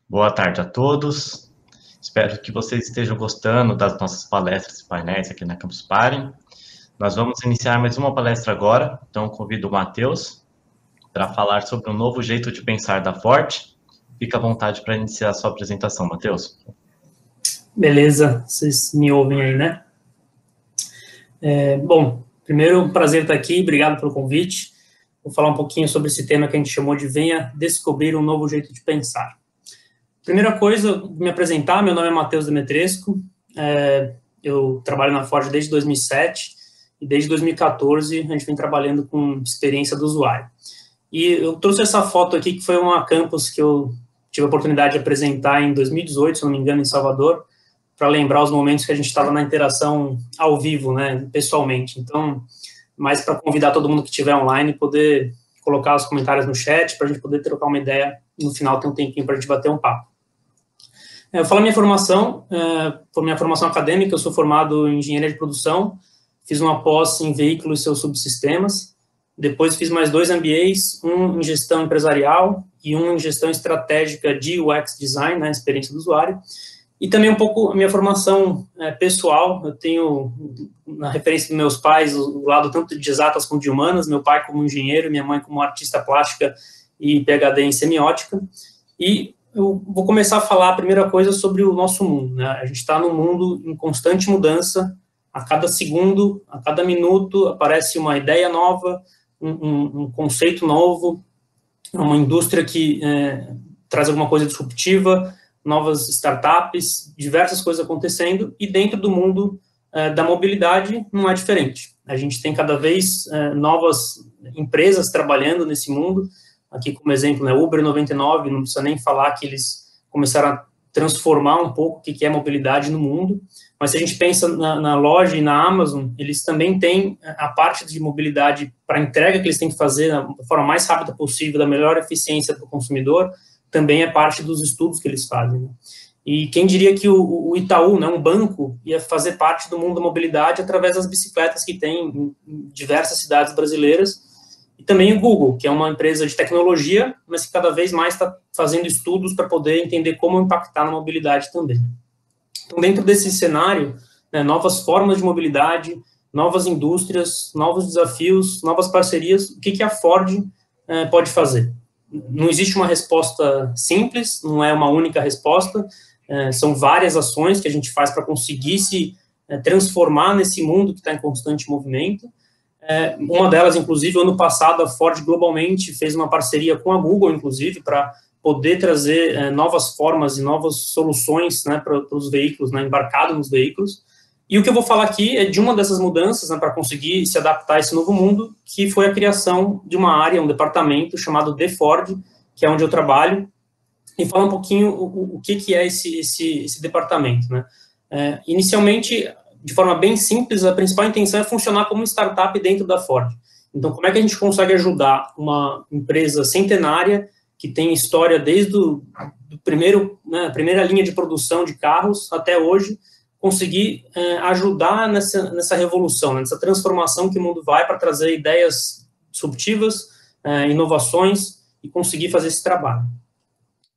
Boa tarde a todos. Espero que vocês estejam gostando das nossas palestras e painéis aqui na Campus Party. Nós vamos iniciar mais uma palestra agora, então convido o Matheus para falar sobre um novo jeito de pensar da Ford. Fica à vontade para iniciar a sua apresentação, Matheus. Beleza, vocês me ouvem aí, né? Bom, primeiro, um prazer estar aqui, obrigado pelo convite. Vou falar um pouquinho sobre esse tema que a gente chamou de Venha Descobrir um Novo Jeito de Pensar. Primeira coisa, me apresentar, meu nome é Matheus Demetresco, eu trabalho na Ford desde 2007 e desde 2014 a gente vem trabalhando com experiência do usuário. E eu trouxe essa foto aqui que foi uma campus que eu tive a oportunidade de apresentar em 2018, se não me engano, em Salvador, para lembrar os momentos que a gente estava na interação ao vivo, né, pessoalmente. Então, mais para convidar todo mundo que estiver online, poder colocar os comentários no chat, para a gente poder trocar uma ideia, no final tem um tempinho para a gente bater um papo. Eu falo minha formação, por minha formação acadêmica, eu sou formado em engenharia de produção, fiz uma pós em veículos e seus subsistemas, depois fiz mais 2 MBAs, um em gestão empresarial e um em gestão estratégica de UX Design, né, experiência do usuário, e também um pouco a minha formação pessoal. Eu tenho, na referência dos meus pais, o lado tanto de exatas como de humanas, meu pai como engenheiro, minha mãe como artista plástica e PhD em semiótica, e eu vou começar a falar a primeira coisa sobre o nosso mundo, né? A gente está num mundo em constante mudança, a cada segundo, a cada minuto aparece uma ideia nova, um conceito novo, uma indústria que traz alguma coisa disruptiva, novas startups, diversas coisas acontecendo, e dentro do mundo da mobilidade não é diferente. A gente tem cada vez novas empresas trabalhando nesse mundo. Aqui como exemplo, né, Uber 99, não precisa nem falar que eles começaram a transformar um pouco o que é mobilidade no mundo, mas se a gente pensa na loja e na Amazon, eles também têm a parte de mobilidade para entrega que eles têm que fazer da forma mais rápida possível, da melhor eficiência para o consumidor, também é parte dos estudos que eles fazem, né? E quem diria que o Itaú, né, um banco, ia fazer parte do mundo da mobilidade através das bicicletas que tem em diversas cidades brasileiras. E também o Google, que é uma empresa de tecnologia, mas que cada vez mais está fazendo estudos para poder entender como impactar na mobilidade também. Então, dentro desse cenário, né, novas formas de mobilidade, novas indústrias, novos desafios, novas parcerias, o que a Ford pode fazer? Não existe uma resposta simples, não é uma única resposta, são várias ações que a gente faz para conseguir se transformar nesse mundo que está em constante movimento. Uma delas, inclusive, ano passado, a Ford globalmente fez uma parceria com a Google, inclusive, para poder trazer novas formas e novas soluções, né, para os veículos, né, embarcado nos veículos. E o que eu vou falar aqui é de uma dessas mudanças, né, para conseguir se adaptar a esse novo mundo, que foi a criação de uma área, um departamento chamado The Ford, que é onde eu trabalho, e falar um pouquinho o que é esse departamento, né. Inicialmente, de forma bem simples, a principal intenção é funcionar como startup dentro da Ford. Então, como é que a gente consegue ajudar uma empresa centenária que tem história desde do primeiro, né, a primeira linha de produção de carros até hoje, conseguir ajudar nessa revolução, nessa transformação que o mundo vai para trazer ideias disruptivas, inovações e conseguir fazer esse trabalho.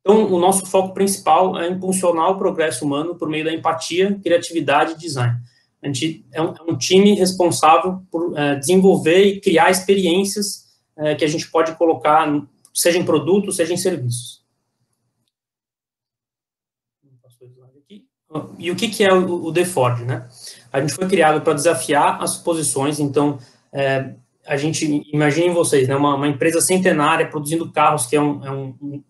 Então, o nosso foco principal é impulsionar o progresso humano por meio da empatia, criatividade e design. A gente é um time responsável por desenvolver e criar experiências que a gente pode colocar, seja em produtos, seja em serviços. E o que é o The Ford, né? A gente foi criado para desafiar as suposições. Então, a gente, imaginem vocês, né, uma empresa centenária produzindo carros, que é um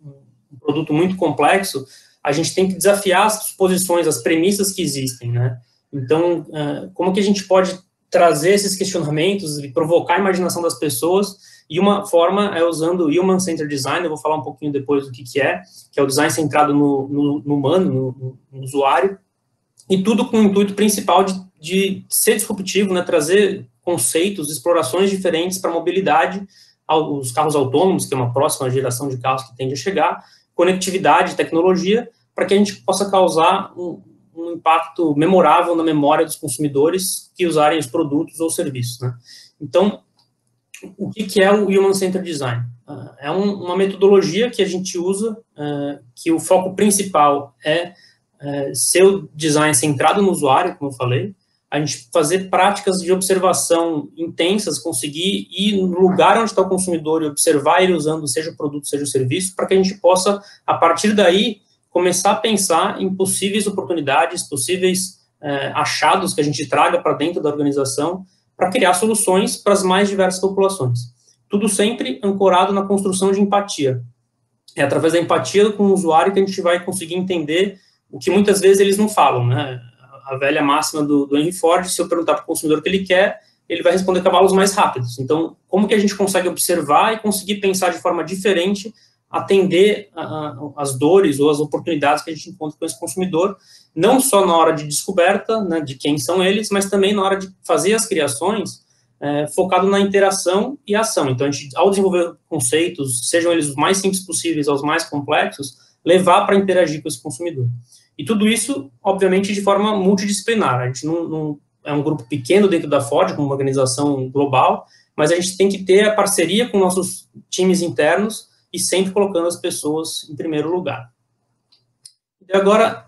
produto muito complexo, a gente tem que desafiar as suposições, as premissas que existem, né? Então, como que a gente pode trazer esses questionamentos e provocar a imaginação das pessoas? E uma forma é usando o Human Centered Design. Eu vou falar um pouquinho depois do que é o design centrado no humano, no usuário, e tudo com o intuito principal de ser disruptivo, né, trazer conceitos, explorações diferentes para a mobilidade, os carros autônomos, que é uma próxima geração de carros que tende a chegar, conectividade, tecnologia, para que a gente possa causar um impacto memorável na memória dos consumidores que usarem os produtos ou serviços, né? Então, O que é o Human Centered Design? É uma metodologia que a gente usa, que o foco principal é ser o design centrado no usuário, como eu falei, a gente fazer práticas de observação intensas, conseguir ir no lugar onde está o consumidor e observar ele usando, seja o produto, seja o serviço, para que a gente possa, a partir daí, começar a pensar em possíveis oportunidades, possíveis achados que a gente traga para dentro da organização, para criar soluções para as mais diversas populações. Tudo sempre ancorado na construção de empatia. É através da empatia com o usuário que a gente vai conseguir entender o que muitas vezes eles não falam, né? A velha máxima do Henry Ford, se eu perguntar para o consumidor o que ele quer, ele vai responder cavalos mais rápidos. Então, como que a gente consegue observar e conseguir pensar de forma diferente, atender as dores ou as oportunidades que a gente encontra com esse consumidor, não só na hora de descoberta, né, de quem são eles, mas também na hora de fazer as criações, focado na interação e ação. Então, a gente, ao desenvolver conceitos, sejam eles os mais simples possíveis aos mais complexos, levar para interagir com esse consumidor. E tudo isso, obviamente, de forma multidisciplinar. A gente não é um grupo pequeno dentro da Ford, como uma organização global, mas a gente tem que ter a parceria com nossos times internos e sempre colocando as pessoas em primeiro lugar. E agora,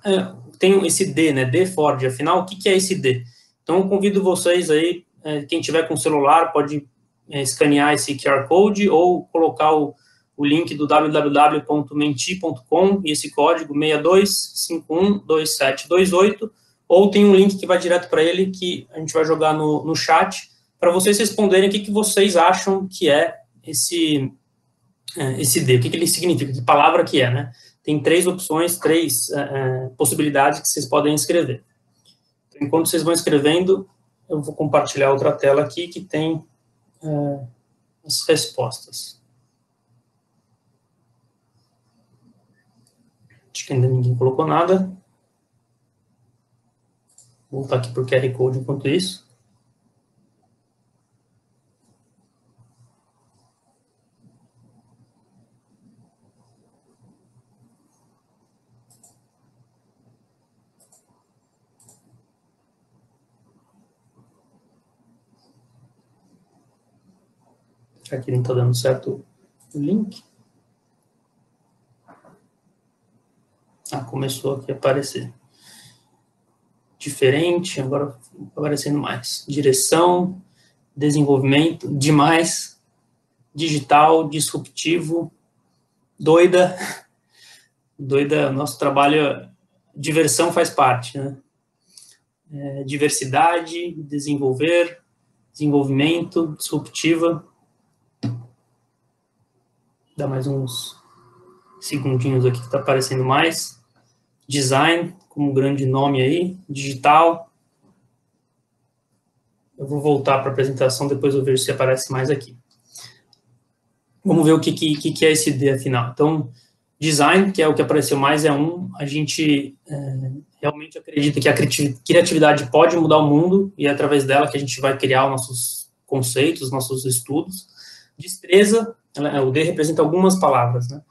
tem esse D, né, D Ford, afinal, o que é esse D? Então, eu convido vocês aí, quem tiver com celular, pode escanear esse QR Code ou colocar o link do www.menti.com e esse código 62512728, ou tem um link que vai direto para ele que a gente vai jogar no chat, para vocês responderem o que vocês acham que é esse D, o que ele significa, que palavra que é, né? Tem 3 opções, 3 possibilidades que vocês podem escrever. Então, enquanto vocês vão escrevendo, eu vou compartilhar outra tela aqui que tem as respostas. Acho que ainda ninguém colocou nada. Vou voltar aqui para o QR Code enquanto isso. Aqui não está dando certo o link. Começou aqui a aparecer. Diferente, agora aparecendo mais. Direção, desenvolvimento, demais, digital, disruptivo, doida. Doida, nosso trabalho, diversão faz parte, né? Diversidade, desenvolvimento, disruptiva. Dá mais uns segundinhos aqui que está aparecendo mais. Design, como um grande nome aí. Digital. Eu vou voltar para a apresentação, depois eu vejo se aparece mais aqui. Vamos ver o que é esse D, afinal. Então, design, que é o que apareceu mais, a gente realmente acredita que a criatividade pode mudar o mundo, e é através dela que a gente vai criar os nossos conceitos, nossos estudos. Destreza, o D representa algumas palavras, né?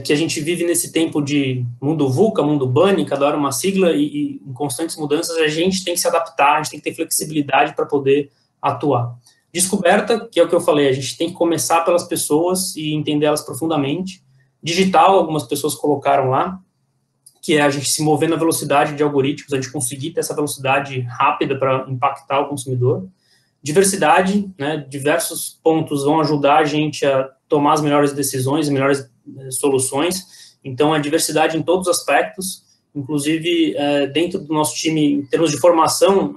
Que a gente vive nesse tempo de mundo VUCA, mundo BANI, cada hora uma sigla, e em constantes mudanças, a gente tem que se adaptar, a gente tem que ter flexibilidade para poder atuar. Descoberta, que é o que eu falei, a gente tem que começar pelas pessoas e entender elas profundamente. Digital, algumas pessoas colocaram lá, que é a gente se mover na velocidade de algoritmos, a gente conseguir ter essa velocidade rápida para impactar o consumidor. Diversidade, né, diversos pontos vão ajudar a gente a tomar as melhores decisões, as melhores soluções. Então, a diversidade em todos os aspectos, inclusive dentro do nosso time, em termos de formação,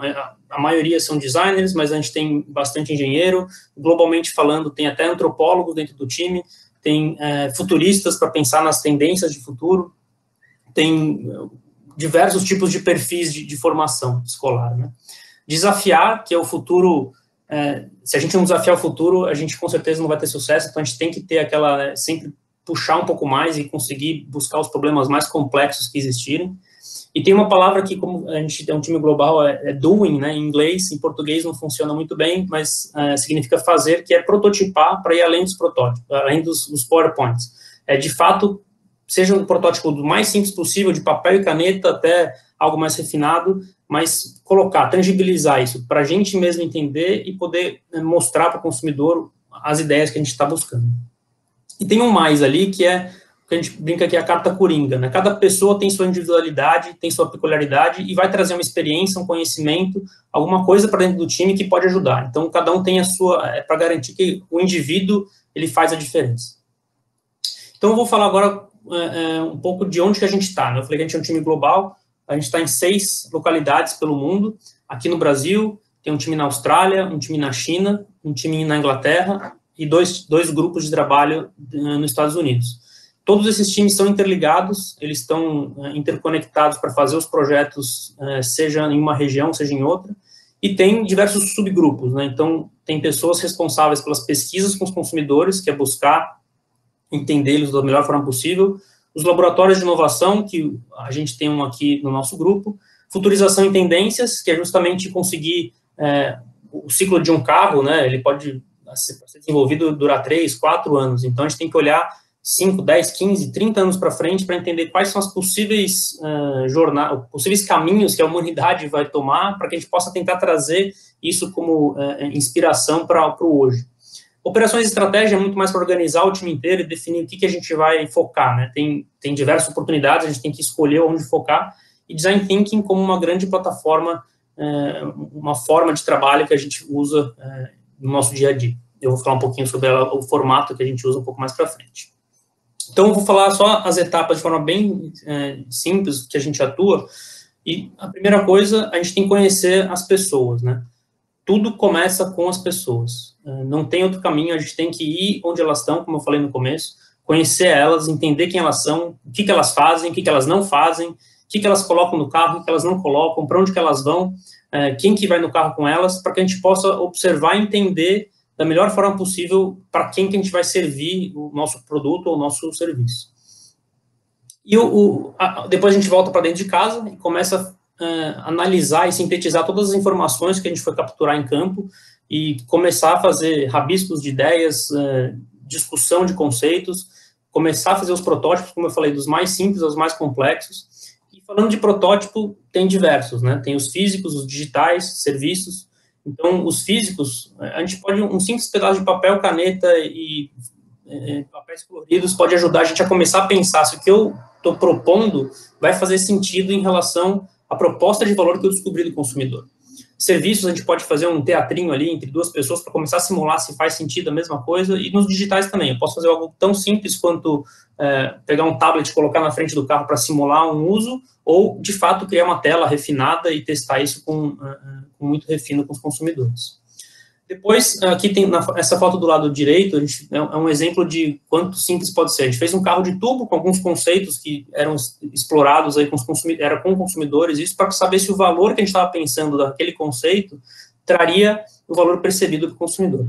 a maioria são designers, mas a gente tem bastante engenheiro. Globalmente falando, tem até antropólogos dentro do time, tem futuristas para pensar nas tendências de futuro, tem diversos tipos de perfis de formação escolar, né? Desafiar, que é o futuro, se a gente não desafiar o futuro, a gente com certeza não vai ter sucesso, então a gente tem que ter aquela, sempre puxar um pouco mais e conseguir buscar os problemas mais complexos que existirem. E tem uma palavra que, como a gente tem um time global, é doing, né, em inglês, em português não funciona muito bem, mas significa fazer, que é prototipar para ir além dos protótipos, além dos PowerPoints. De fato, seja um protótipo do mais simples possível, de papel e caneta até algo mais refinado, mas colocar, tangibilizar isso para a gente mesmo entender e poder mostrar para o consumidor as ideias que a gente está buscando. E tem um mais ali, que é, que a gente brinca que é a carta coringa, né? Cada pessoa tem sua individualidade, tem sua peculiaridade e vai trazer uma experiência, um conhecimento, alguma coisa para dentro do time que pode ajudar. Então, cada um tem a sua, para garantir que o indivíduo, ele faz a diferença. Então, eu vou falar agora um pouco de onde que a gente está, né? Eu falei que a gente é um time global, a gente está em 6 localidades pelo mundo. Aqui no Brasil, tem um time na Austrália, um time na China, um time na Inglaterra e dois grupos de trabalho nos Estados Unidos. Todos esses times são interligados, eles estão interconectados para fazer os projetos, seja em uma região, seja em outra, e tem diversos subgrupos, né? Então, tem pessoas responsáveis pelas pesquisas com os consumidores, que é buscar entendê-los da melhor forma possível, os laboratórios de inovação, que a gente tem um aqui no nosso grupo, futurização em tendências, que é justamente conseguir o ciclo de um carro, né, ele pode ser desenvolvido, durar 3, 4 anos, então a gente tem que olhar 5, 10, 15, 30 anos para frente para entender quais são as possíveis possíveis caminhos que a humanidade vai tomar para que a gente possa tentar trazer isso como inspiração para o hoje. Operações de estratégia é muito mais para organizar o time inteiro e definir o que a gente vai focar, né? Tem diversas oportunidades, a gente tem que escolher onde focar, e Design Thinking como uma grande plataforma, uma forma de trabalho que a gente usa no nosso dia a dia. Eu vou falar um pouquinho sobre o formato que a gente usa um pouco mais para frente. Então, eu vou falar só as etapas de forma bem simples que a gente atua, e a primeira coisa, a gente tem que conhecer as pessoas, né? Tudo começa com as pessoas. Não tem outro caminho, a gente tem que ir onde elas estão, como eu falei no começo, conhecer elas, entender quem elas são, o que elas fazem, o que elas não fazem, o que elas colocam no carro, o que elas não colocam, para onde que elas vão, quem que vai no carro com elas, para que a gente possa observar e entender da melhor forma possível para quem que a gente vai servir o nosso produto ou o nosso serviço. E depois a gente volta para dentro de casa e começa analisar e sintetizar todas as informações que a gente foi capturar em campo e começar a fazer rabiscos de ideias, discussão de conceitos, começar a fazer os protótipos, como eu falei, dos mais simples aos mais complexos. E falando de protótipo, tem diversos, né? Tem os físicos, os digitais, serviços. Então, os físicos, a gente pode, um simples pedaço de papel, caneta e papéis coloridos pode ajudar a gente a começar a pensar se o que eu estou propondo vai fazer sentido em relação à proposta de valor que eu descobri do consumidor. Serviços, a gente pode fazer um teatrinho ali entre 2 pessoas para começar a simular se faz sentido a mesma coisa, e nos digitais também. Eu posso fazer algo tão simples quanto pegar um tablet e colocar na frente do carro para simular um uso, ou, de fato, criar uma tela refinada e testar isso com muito refino com os consumidores. Depois, aqui tem essa foto do lado direito, é um exemplo de quanto simples pode ser. A gente fez um carro de tubo com alguns conceitos que eram explorados aí com consumidores, isso para saber se o valor que a gente estava pensando daquele conceito traria o valor percebido do consumidor.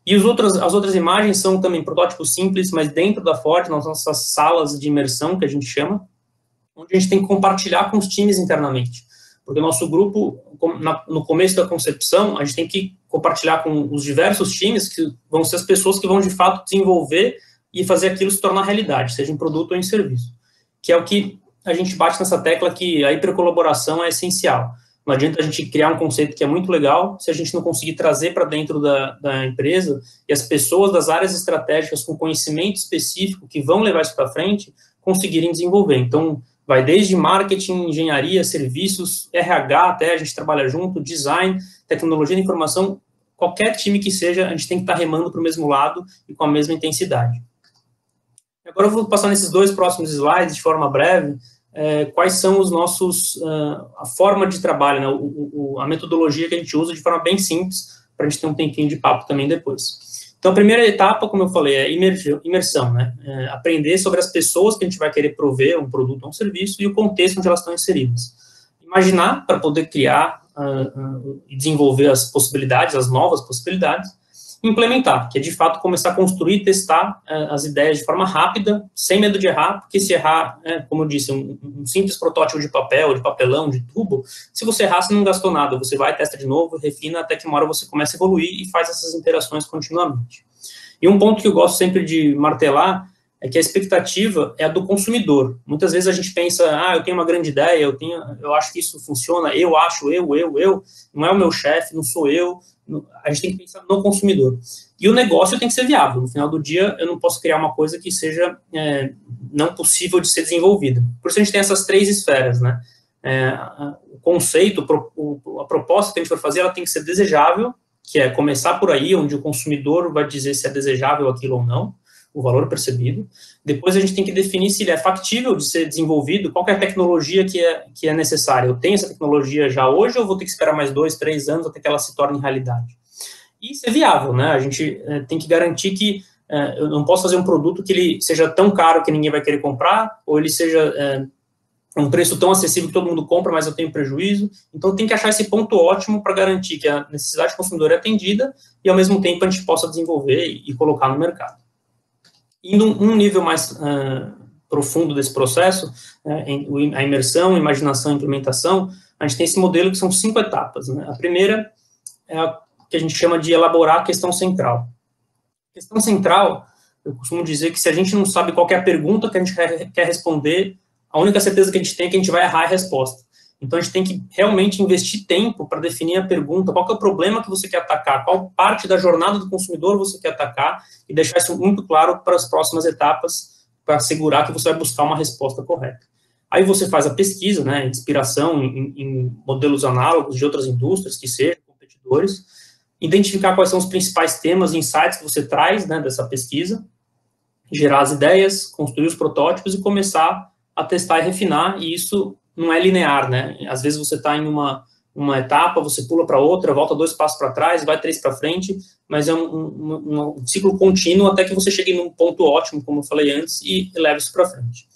E as outras imagens são também protótipos simples, mas dentro da Ford, nas nossas salas de imersão, que a gente chama, onde a gente tem que compartilhar com os times internamente. Porque o nosso grupo, no começo da concepção, a gente tem que compartilhar com os diversos times, que vão ser as pessoas que vão, de fato, desenvolver e fazer aquilo se tornar realidade, seja em produto ou em serviço. Que é o que a gente bate nessa tecla que a hipercolaboração é essencial. Não adianta a gente criar um conceito que é muito legal se a gente não conseguir trazer para dentro da empresa e as pessoas das áreas estratégicas com conhecimento específico que vão levar isso para frente conseguirem desenvolver. Então, vai desde marketing, engenharia, serviços, RH até, a gente trabalha junto, design, tecnologia de informação, qualquer time que seja, a gente tem que estar remando para o mesmo lado e com a mesma intensidade. Agora eu vou passar nesses 2 próximos slides de forma breve, quais são os nossos, a forma de trabalho, né, a metodologia que a gente usa de forma bem simples, para a gente ter um tempinho de papo também depois. Então, a primeira etapa, como eu falei, é imersão, né? Aprender sobre as pessoas que a gente vai querer prover um produto ou um serviço e o contexto onde elas estão inseridas. Imaginar para poder criar e desenvolver as possibilidades, as novas possibilidades, implementar, que é de fato começar a construir e testar as ideias de forma rápida, sem medo de errar, porque se errar, como eu disse, um simples protótipo de papel, de papelão, de tubo, se você errar, você não gastou nada, você vai, testa de novo, refina, até que uma hora você começa a evoluir e faz essas interações continuamente. E um ponto que eu gosto sempre de martelar é que a expectativa é a do consumidor. Muitas vezes a gente pensa, eu tenho uma grande ideia, eu acho que isso funciona, eu acho, não é o meu chefe, não sou eu, a gente tem que pensar no consumidor. E o negócio tem que ser viável. No final do dia, eu não posso criar uma coisa que seja não possível de ser desenvolvida. Por isso a gente tem essas 3 esferas, né? O conceito, a proposta que a gente for fazer, ela tem que ser desejável, que é começar por aí, onde o consumidor vai dizer se é desejável aquilo ou não, o valor percebido. Depois a gente tem que definir se ele é factível de ser desenvolvido, qual é a tecnologia que é necessária. Eu tenho essa tecnologia já hoje ou vou ter que esperar mais 2, 3 anos até que ela se torne realidade? E isso é viável, né? A gente tem que garantir que eu não posso fazer um produto que ele seja tão caro que ninguém vai querer comprar, ou ele seja um preço tão acessível que todo mundo compra, mas eu tenho prejuízo. Então, tem que achar esse ponto ótimo para garantir que a necessidade do consumidor é atendida e, ao mesmo tempo, a gente possa desenvolver e colocar no mercado. Indo um nível mais profundo desse processo, a imersão, a imaginação e a implementação, a gente tem esse modelo que são 5 etapas, né? A primeira é a que a gente chama de elaborar a questão central. A questão central, eu costumo dizer que se a gente não sabe qual que é a pergunta que a gente quer responder, a única certeza que a gente tem é que a gente vai errar a resposta. Então, a gente tem que realmente investir tempo para definir a pergunta, qual que é o problema que você quer atacar, qual parte da jornada do consumidor você quer atacar, e deixar isso muito claro para as próximas etapas, para assegurar que você vai buscar uma resposta correta. Aí você faz a pesquisa, né, inspiração em modelos análogos de outras indústrias, que sejam competidores, identificar quais são os principais temas e insights que você traz, né, dessa pesquisa, gerar as ideias, construir os protótipos e começar a testar e refinar, e isso não é linear, né? Às vezes você está em uma etapa, você pula para outra, volta 2 passos para trás, vai 3 para frente, mas é um ciclo contínuo até que você chegue num ponto ótimo, como eu falei antes, e leve isso para frente.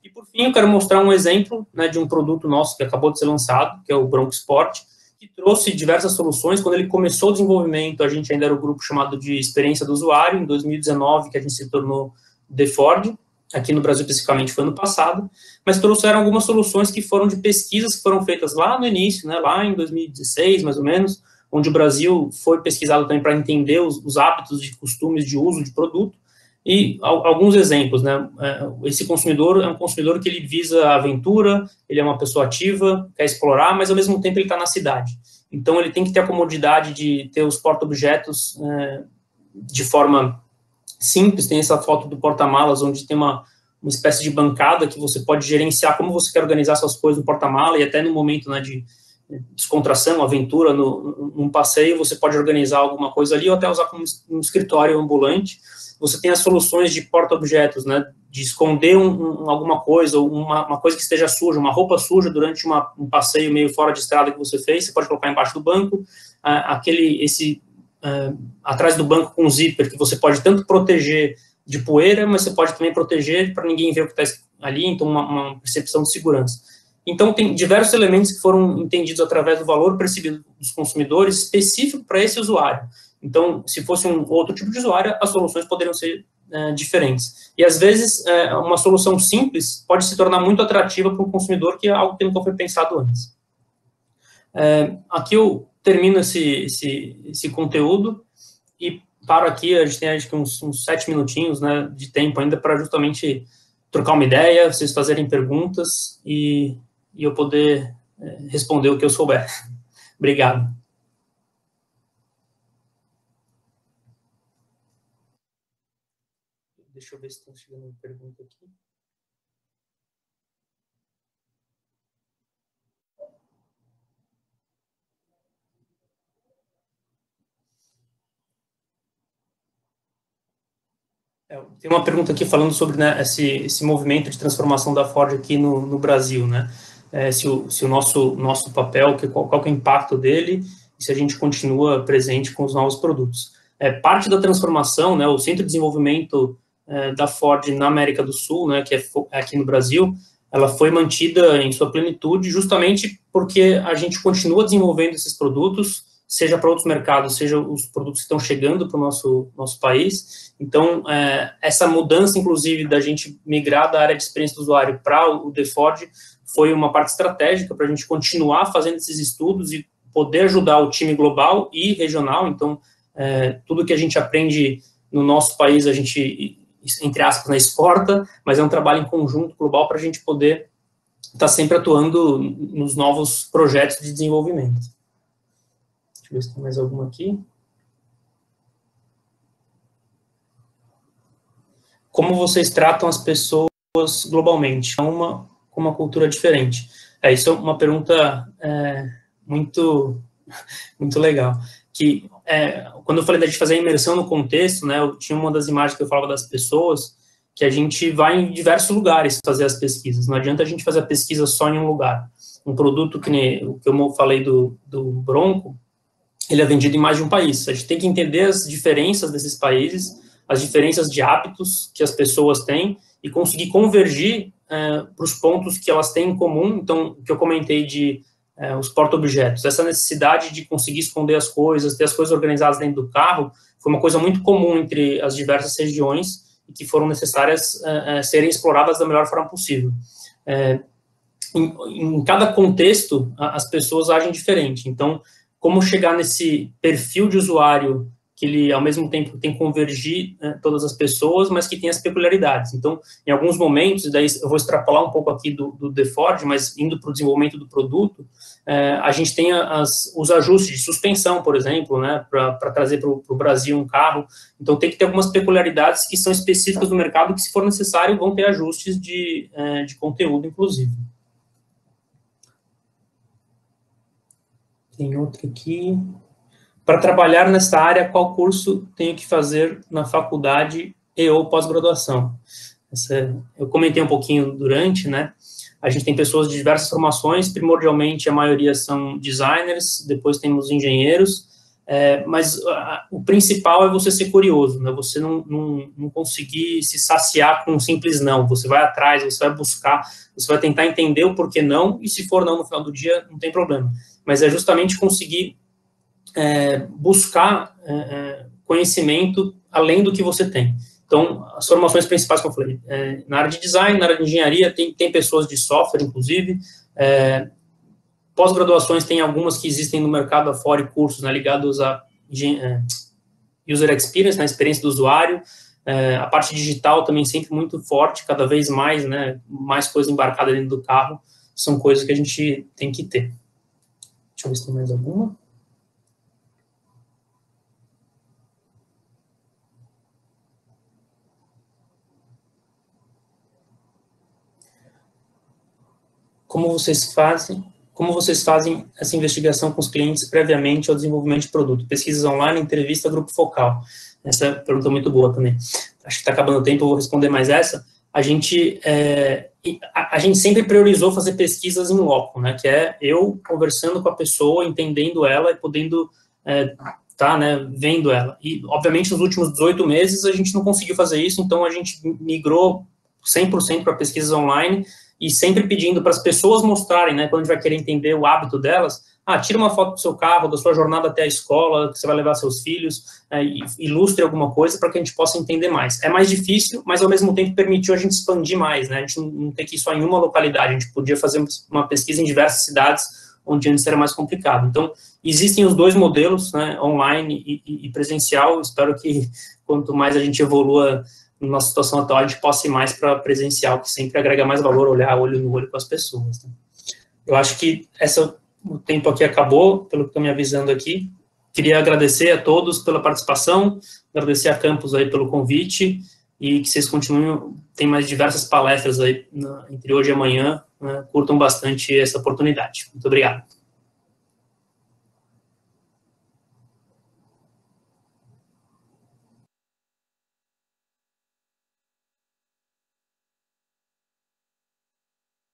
E por fim, eu quero mostrar um exemplo, né, de um produto nosso que acabou de ser lançado, que é o Bronco Sport, que trouxe diversas soluções. Quando ele começou o desenvolvimento, a gente ainda era o grupo chamado de Experiência do Usuário, em 2019, que a gente se tornou The Ford, aqui no Brasil especificamente foi ano passado, mas trouxeram algumas soluções que foram de pesquisas que foram feitas lá no início, né, lá em 2016, mais ou menos, onde o Brasil foi pesquisado também para entender os hábitos e costumes de uso de produto, e alguns exemplos, né, esse consumidor é um consumidor que ele visa a aventura, ele é uma pessoa ativa, quer explorar, mas ao mesmo tempo ele está na cidade, então ele tem que ter a comodidade de ter os porta-objetos de forma simples. Tem essa foto do porta-malas, onde tem uma espécie de bancada que você pode gerenciar como você quer organizar suas coisas no porta-mala, e até no momento, né, de descontração, aventura, num passeio, você pode organizar alguma coisa ali, ou até usar como um escritório ambulante. Você tem as soluções de porta-objetos, né, de esconder alguma coisa, ou uma coisa que esteja suja, uma roupa suja durante um passeio meio fora de estrada que você fez, você pode colocar embaixo do banco, atrás do banco com um zíper, que você pode tanto proteger de poeira, mas você pode também proteger para ninguém ver o que está ali, então uma percepção de segurança. Então, tem diversos elementos que foram entendidos através do valor percebido dos consumidores específico para esse usuário. Então, se fosse um outro tipo de usuário, as soluções poderiam ser diferentes. E, às vezes, uma solução simples pode se tornar muito atrativa para um consumidor, que é algo que nunca foi pensado antes. Aqui eu termino esse conteúdo e paro aqui. A gente tem acho que uns 7 minutinhos, né, de tempo ainda para justamente trocar uma ideia, vocês fazerem perguntas e eu poder responder o que eu souber. Obrigado. Deixa eu ver se está chegando uma pergunta aqui. Tem uma pergunta aqui falando sobre, né, esse movimento de transformação da Ford aqui no Brasil, né? Se o nosso papel, qual que é o impacto dele, e se a gente continua presente com os novos produtos. Parte da transformação, né, o Centro de Desenvolvimento da Ford na América do Sul, né, que é aqui no Brasil, ela foi mantida em sua plenitude justamente porque a gente continua desenvolvendo esses produtos, seja para outros mercados, seja os produtos que estão chegando para o nosso país. Então, essa mudança, inclusive, da gente migrar da área de experiência do usuário para o The Ford foi uma parte estratégica para a gente continuar fazendo esses estudos e poder ajudar o time global e regional. Então, tudo que a gente aprende no nosso país, a gente entre aspas, né, exporta, mas é um trabalho em conjunto global para a gente poder estar sempre atuando nos novos projetos de desenvolvimento. Deixa eu ver se tem mais alguma aqui. Como vocês tratam as pessoas globalmente? Com uma cultura diferente. Isso é uma pergunta muito legal. Quando eu falei de fazer a imersão no contexto, né, eu tinha uma das imagens que eu falava das pessoas, que a gente vai em diversos lugares fazer as pesquisas. Não adianta a gente fazer a pesquisa só em um lugar. Um produto que o que eu falei do Bronco, ele é vendido em mais de um país. A gente tem que entender as diferenças desses países, as diferenças de hábitos que as pessoas têm e conseguir convergir para os pontos que elas têm em comum. Então, o que eu comentei de os porta-objetos, essa necessidade de conseguir esconder as coisas, ter as coisas organizadas dentro do carro, foi uma coisa muito comum entre as diversas regiões e que foram necessárias serem exploradas da melhor forma possível. Em cada contexto, as pessoas agem diferente. Então, como chegar nesse perfil de usuário que ele, ao mesmo tempo, tem que convergir todas as pessoas, mas que tem as peculiaridades. Então, em alguns momentos, e daí eu vou extrapolar um pouco aqui do The Ford, mas indo para o desenvolvimento do produto, a gente tem os ajustes de suspensão, por exemplo, né, para trazer para o Brasil um carro. Então, tem que ter algumas peculiaridades que são específicas do mercado, que, se for necessário, vão ter ajustes de conteúdo, inclusive. Tem outro aqui. Para trabalhar nessa área, qual curso tenho que fazer na faculdade e ou pós-graduação? Eu comentei um pouquinho durante, né? A gente tem pessoas de diversas formações, primordialmente a maioria são designers, depois temos engenheiros, mas o principal é você ser curioso, né? Você não conseguir se saciar com um simples não. Você vai atrás, você vai buscar, você vai tentar entender o porquê não, e se for não no final do dia, não tem problema. Mas é justamente conseguir buscar conhecimento além do que você tem. Então, as formações principais, como eu falei, na área de design, na área de engenharia, tem pessoas de software, inclusive, pós-graduações tem algumas que existem no mercado afora e cursos, né, ligados a user experience, na experiência do usuário, a parte digital também sempre muito forte, cada vez mais, né, mais coisa embarcada dentro do carro, são coisas que a gente tem que ter. Deixa eu ver se tem mais alguma. Como vocês fazem essa investigação com os clientes previamente ao desenvolvimento de produto? Pesquisas online, entrevista, grupo focal. Essa pergunta é muito boa também. Acho que está acabando o tempo, eu vou responder mais essa. A gente sempre priorizou fazer pesquisas em loco, né? Que é eu conversando com a pessoa, entendendo ela e podendo né, vendo ela. E, obviamente, nos últimos 18 meses a gente não conseguiu fazer isso, então a gente migrou 100% para pesquisas online, e sempre pedindo para as pessoas mostrarem, né, quando a gente vai querer entender o hábito delas, tira uma foto do seu carro, da sua jornada até a escola, que você vai levar seus filhos, e ilustre alguma coisa para que a gente possa entender mais. É mais difícil, mas ao mesmo tempo permitiu a gente expandir mais, né, a gente não ter que ir só em uma localidade, a gente podia fazer uma pesquisa em diversas cidades, onde antes era mais complicado. Então, existem os dois modelos, né, online e presencial. Espero que quanto mais a gente evolua na nossa situação atual, a gente possa ir mais para presencial, que sempre agrega mais valor, olhar olho no olho com as pessoas. Né? Eu acho que o tempo aqui acabou, pelo que estou me avisando aqui. Queria agradecer a todos pela participação, agradecer a Campus aí pelo convite, e que vocês continuem, tem mais diversas palestras aí entre hoje e amanhã, né? Curtam bastante essa oportunidade. Muito obrigado.